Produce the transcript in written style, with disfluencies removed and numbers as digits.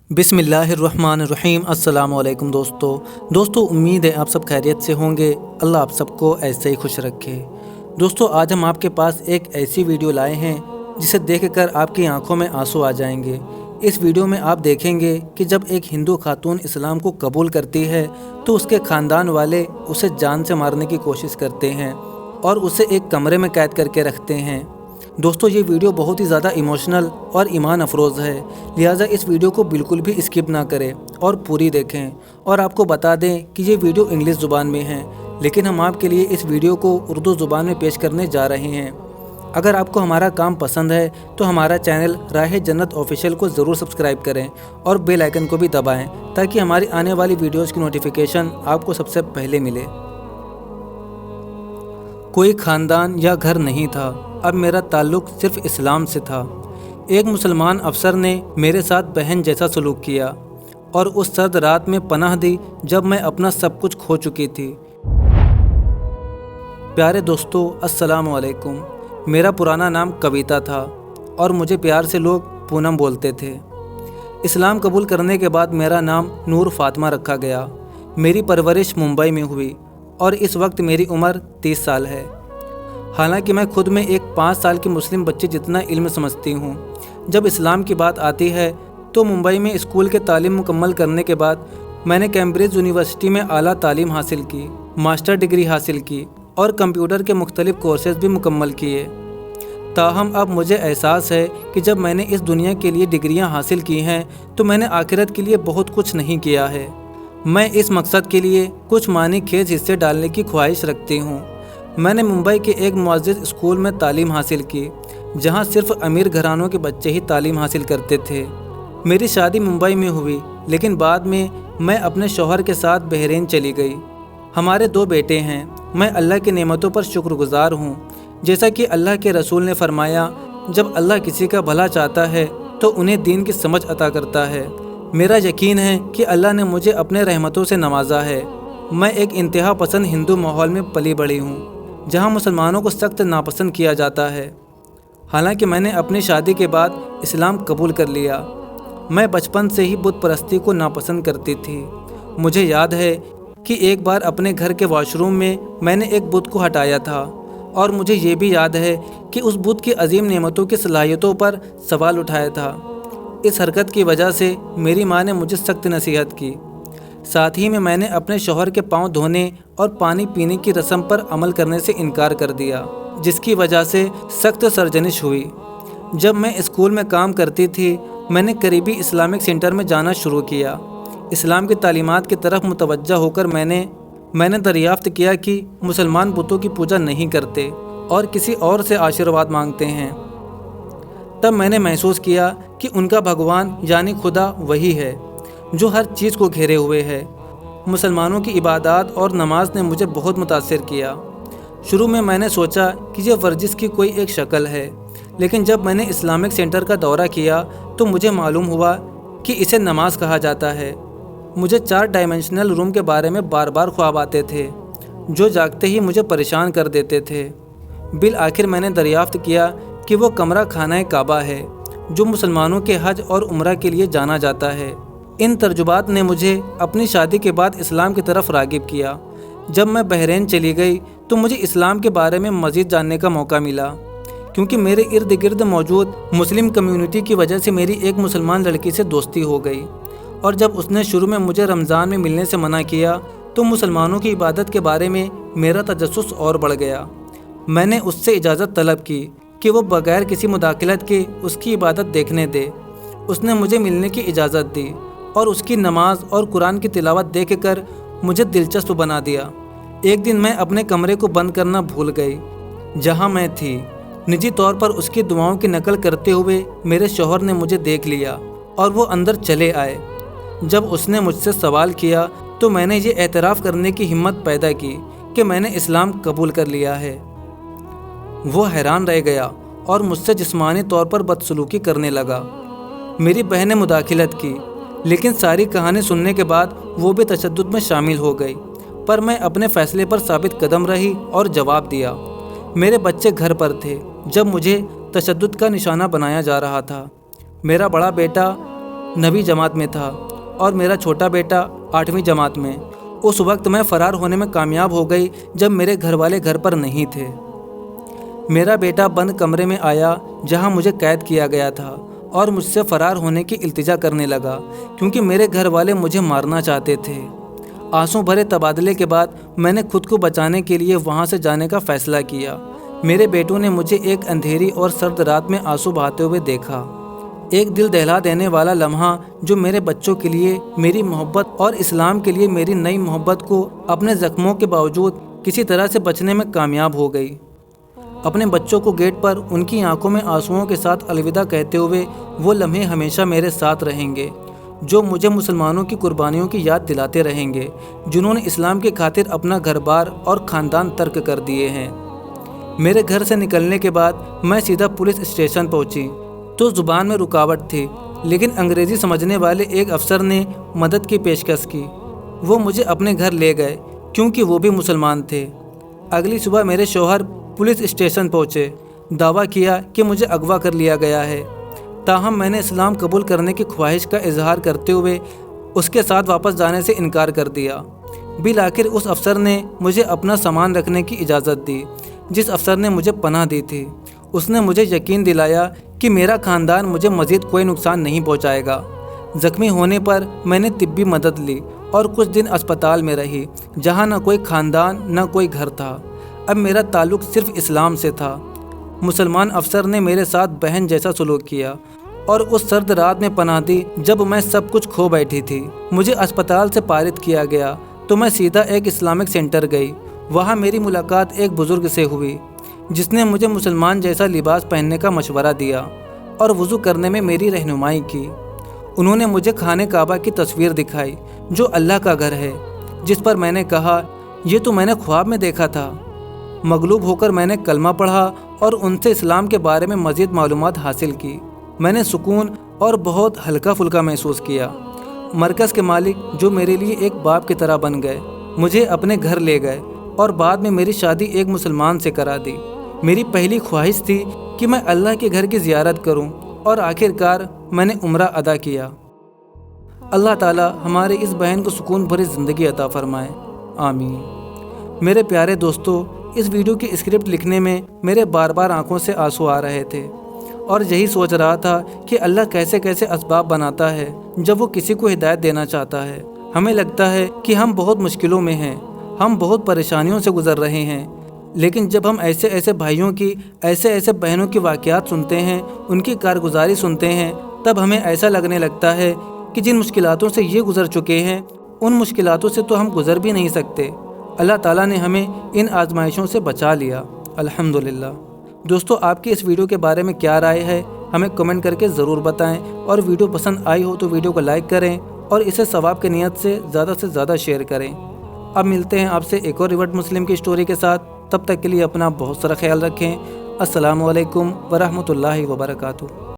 बिस्मिल्लाहिर्रहमानिर्रहीम। अस्सलाम वालेकुम दोस्तों, उम्मीद है आप सब खैरियत से होंगे। अल्लाह आप सबको ऐसे ही खुश रखे। दोस्तों, आज हम आपके पास एक ऐसी वीडियो लाए हैं जिसे देखकर आपकी आंखों में आंसू आ जाएंगे। इस वीडियो में आप देखेंगे कि जब एक हिंदू खातून इस्लाम को कबूल करती है तो उसके ख़ानदान वाले उसे जान से मारने की कोशिश करते हैं और उसे एक कमरे में कैद करके रखते हैं। दोस्तों, ये वीडियो बहुत ही ज़्यादा इमोशनल और ईमान अफरोज़ है, लिहाजा इस वीडियो को बिल्कुल भी स्किप ना करें और पूरी देखें। और आपको बता दें कि ये वीडियो इंग्लिश ज़ुबान में है, लेकिन हम आपके लिए इस वीडियो को उर्दू ज़ुबान में पेश करने जा रहे हैं। अगर आपको हमारा काम पसंद है तो हमारा चैनल राहे जन्नत ऑफिशियल को ज़रूर सब्सक्राइब करें और बेल आइकन को भी दबाएं ताकि हमारी आने वाली वीडियोज़ की नोटिफिकेशन आपको सबसे पहले मिले। कोई ख़ानदान या घर नहीं था, अब मेरा ताल्लुक़ सिर्फ़ इस्लाम से था। एक मुसलमान अफसर ने मेरे साथ बहन जैसा सलूक किया और उस सर्द रात में पनाह दी जब मैं अपना सब कुछ खो चुकी थी। प्यारे दोस्तों, अस्सलाम वालेकुम। मेरा पुराना नाम कविता था और मुझे प्यार से लोग पूनम बोलते थे। इस्लाम कबूल करने के बाद मेरा नाम नूर फातिमा रखा गया। मेरी परवरिश मुंबई में हुई और इस वक्त मेरी उम्र 30 साल है। हालांकि मैं खुद में एक 5 साल की मुस्लिम बच्चे जितना इल्म समझती हूँ। जब इस्लाम की बात आती है तो मुंबई में स्कूल के तालीम मुकम्मल करने के बाद मैंने कैम्ब्रिज यूनिवर्सिटी में आला तालीम हासिल की, मास्टर डिग्री हासिल की और कंप्यूटर के मुख्तलिफ कोर्सेज भी मुकम्मल किए। ताहम अब मुझे एहसास है कि जब मैंने इस दुनिया के लिए डिग्रियां हासिल की हैं तो मैंने आखिरत के लिए बहुत कुछ नहीं किया है। मैं इस मकसद के लिए कुछ मानी खेज हिस्से डालने की ख्वाहिश रखती हूँ। मैंने मुंबई के एक मुअज़्ज़ज़ स्कूल में तालीम हासिल की जहाँ सिर्फ अमीर घरानों के बच्चे ही तालीम हासिल करते थे। मेरी शादी मुंबई में हुई, लेकिन बाद में मैं अपने शौहर के साथ बहरीन चली गई। हमारे 2 बेटे हैं। मैं अल्लाह की नेमतों पर शुक्रगुजार हूँ। जैसा कि अल्लाह के रसूल ने फरमाया, जब अल्लाह किसी का भला चाहता है तो उन्हें दीन की समझ अता करता है। मेरा यकीन है कि अल्लाह ने मुझे अपने रहमतों से नवाजा है। मैं एक इंतहा पसंद हिंदू माहौल में पली बड़ी हूँ जहाँ मुसलमानों को सख्त नापसंद किया जाता है। हालांकि मैंने अपनी शादी के बाद इस्लाम कबूल कर लिया। मैं बचपन से ही बुत परस्ती को नापसंद करती थी। मुझे याद है कि एक बार अपने घर के वॉशरूम में मैंने एक बुत को हटाया था और मुझे ये भी याद है कि उस बुत की अजीम नेमतों की सलाहियतों पर सवाल उठाया था। इस हरकत की वजह से मेरी माँ ने मुझे सख्त नसीहत की। साथ ही में मैंने अपने शौहर के पाँव धोने और पानी पीने की रस्म पर अमल करने से इनकार कर दिया, जिसकी वजह से सख्त सरजनिश हुई। जब मैं स्कूल में काम करती थी, मैंने करीबी इस्लामिक सेंटर में जाना शुरू किया। इस्लाम की तालीमात की तरफ मुतवज्जा होकर मैंने दरियाफ्त किया कि मुसलमान बुतों की पूजा नहीं करते और किसी और से आशीर्वाद मांगते हैं। तब मैंने महसूस किया कि उनका भगवान यानी खुदा वही है जो हर चीज़ को घेरे हुए है। मुसलमानों की इबादत और नमाज ने मुझे बहुत मुतासिर किया। शुरू में मैंने सोचा कि यह वर्जिश की कोई एक शक्ल है, लेकिन जब मैंने इस्लामिक सेंटर का दौरा किया तो मुझे मालूम हुआ कि इसे नमाज कहा जाता है। मुझे 4 डायमेंशनल रूम के बारे में बार बार ख्वाब आते थे जो जागते ही मुझे परेशान कर देते थे। बिल आखिर मैंने दरियाफ्त किया कि वो कमरा खाना काबा है जो मुसलमानों के हज और उम्रा के लिए जाना जाता है। इन तर्जुबात ने मुझे अपनी शादी के बाद इस्लाम की तरफ रागिब किया। जब मैं बहरीन चली गई तो मुझे इस्लाम के बारे में मज़ीद जानने का मौका मिला, क्योंकि मेरे इर्द गिर्द मौजूद मुस्लिम कम्युनिटी की वजह से मेरी एक मुसलमान लड़की से दोस्ती हो गई। और जब उसने शुरू में मुझे रमज़ान में मिलने से मना किया तो मुसलमानों की इबादत के बारे में मेरा तजस्सुस और बढ़ गया। मैंने उससे इजाज़त तलब की कि वो बग़ैर किसी मुदाखलत के उसकी इबादत देखने दे। उसने मुझे मिलने की इजाज़त दी और उसकी नमाज और कुरान की तिलावत देखकर मुझे दिलचस्प बना दिया। एक दिन मैं अपने कमरे को बंद करना भूल गई जहां मैं थी। निजी तौर पर उसकी दुआओं की नकल करते हुए मेरे शौहर ने मुझे देख लिया और वो अंदर चले आए। जब उसने मुझसे सवाल किया तो मैंने ये एतराफ़ करने की हिम्मत पैदा की कि मैंने इस्लाम कबूल कर लिया है। वो हैरान रह गया और मुझसे जिस्मानी तौर पर बदसलूकी करने लगा। मेरी बहन ने मुदाखलत की, लेकिन सारी कहानी सुनने के बाद वो भी तशद्दुद में शामिल हो गई, पर मैं अपने फ़ैसले पर साबित कदम रही और जवाब दिया। मेरे बच्चे घर पर थे जब मुझे तशद्दुद का निशाना बनाया जा रहा था। मेरा बड़ा बेटा 9वीं जमात में था और मेरा छोटा बेटा 8वीं जमात में। उस वक्त मैं फ़रार होने में कामयाब हो गई जब मेरे घर वाले घर पर नहीं थे। मेरा बेटा बंद कमरे में आया जहां मुझे कैद किया गया था और मुझसे फ़रार होने की इल्तिजा करने लगा क्योंकि मेरे घर वाले मुझे मारना चाहते थे। आंसू भरे तबादले के बाद मैंने खुद को बचाने के लिए वहां से जाने का फ़ैसला किया। मेरे बेटों ने मुझे एक अंधेरी और सर्द रात में आंसू बहाते हुए देखा। एक दिल दहला देने वाला लम्हा जो मेरे बच्चों के लिए मेरी मोहब्बत और इस्लाम के लिए मेरी नई मोहब्बत को अपने ज़ख्मों के बावजूद किसी तरह से बचने में कामयाब हो गई। अपने बच्चों को गेट पर उनकी आंखों में आंसुओं के साथ अलविदा कहते हुए वो लम्हे हमेशा मेरे साथ रहेंगे, जो मुझे मुसलमानों की कुर्बानियों की याद दिलाते रहेंगे, जिन्होंने इस्लाम की खातिर अपना घर-बार और ख़ानदान तर्क कर दिए हैं। मेरे घर से निकलने के बाद मैं सीधा पुलिस स्टेशन पहुंची तो ज़ुबान में रुकावट थी, लेकिन अंग्रेज़ी समझने वाले एक अफसर ने मदद की पेशकश की। वो मुझे अपने घर ले गए क्योंकि वो भी मुसलमान थे। अगली सुबह मेरे शौहर पुलिस स्टेशन पहुँचे। दावा किया कि मुझे अगवा कर लिया गया है। ताहम मैंने इस्लाम कबूल करने की ख्वाहिश का इजहार करते हुए उसके साथ वापस जाने से इनकार कर दिया। बिल आखिर उस अफसर ने मुझे अपना सामान रखने की इजाज़त दी जिस अफसर ने मुझे पनाह दी थी। उसने मुझे यकीन दिलाया कि मेरा ख़ानदान मुझे मज़ीद कोई नुकसान नहीं पहुंचाएगा। ज़ख्मी होने पर मैंने तिब्बी मदद ली और कुछ दिन अस्पताल में रही जहां न कोई ख़ानदान न कोई घर था। अब मेरा ताल्लुक़ सिर्फ़ इस्लाम से था। मुसलमान अफसर ने मेरे साथ बहन जैसा सलूक किया और उस सर्द रात में पनाह दी जब मैं सब कुछ खो बैठी थी। मुझे अस्पताल से पारित किया गया तो मैं सीधा एक इस्लामिक सेंटर गई। वहाँ मेरी मुलाकात एक बुज़ुर्ग से हुई जिसने मुझे मुसलमान जैसा लिबास पहनने का मशवरा दिया और वज़ू करने में मेरी रहनुमाई की। उन्होंने मुझे खाने काबा की तस्वीर दिखाई जो अल्लाह का घर है, जिस पर मैंने कहा, ये तो मैंने ख्वाब में देखा था। मगलूब होकर मैंने कलमा पढ़ा और उनसे इस्लाम के बारे में मज़ीद मालूमात हासिल की। मैंने सुकून और बहुत हल्का फुल्का महसूस किया। मरकज़ के मालिक जो मेरे लिए एक बाप की तरह बन गए, मुझे अपने घर ले गए और बाद में मेरी शादी एक मुसलमान से करा दी। मेरी पहली ख्वाहिश थी कि मैं अल्लाह के घर की ज़ियारत करूं और आखिरकार मैंने उम्रा अदा किया। अल्लाह ताला हमारे इस बहन को सुकून भरी ज़िंदगी अता फ़रमाए, आमीन। मेरे प्यारे दोस्तों, इस वीडियो की स्क्रिप्ट लिखने में मेरे बार बार आंखों से आंसू आ रहे थे और यही सोच रहा था कि अल्लाह कैसे कैसे असबाब बनाता है जब वो किसी को हिदायत देना चाहता है। हमें लगता है कि हम बहुत मुश्किलों में हैं, हम बहुत परेशानियों से गुजर रहे हैं, लेकिन जब हम ऐसे ऐसे भाइयों की, ऐसे ऐसे बहनों की वाक़यात सुनते हैं, उनकी कारगुजारी सुनते हैं, तब हमें ऐसा लगने लगता है कि जिन मुश्किलातों से ये गुज़र चुके हैं उन मुश्किलातों से तो हम गुज़र भी नहीं सकते। अल्लाह ताला ने हमें इन आजमाइशों से बचा लिया, अल्हम्दुलिल्लाह। दोस्तों, आपकी इस वीडियो के बारे में क्या राय है हमें कमेंट करके ज़रूर बताएं और वीडियो पसंद आई हो तो वीडियो को लाइक करें और इसे सवाब की नियत से ज़्यादा शेयर करें। अब मिलते हैं आपसे एक और रिवर्ट मुस्लिम की स्टोरी के साथ। तब तक के लिए अपना बहुत सारा ख्याल रखें। अस्सलामु अलैकुम वरहमतुल्लाहि वबरकातुहू।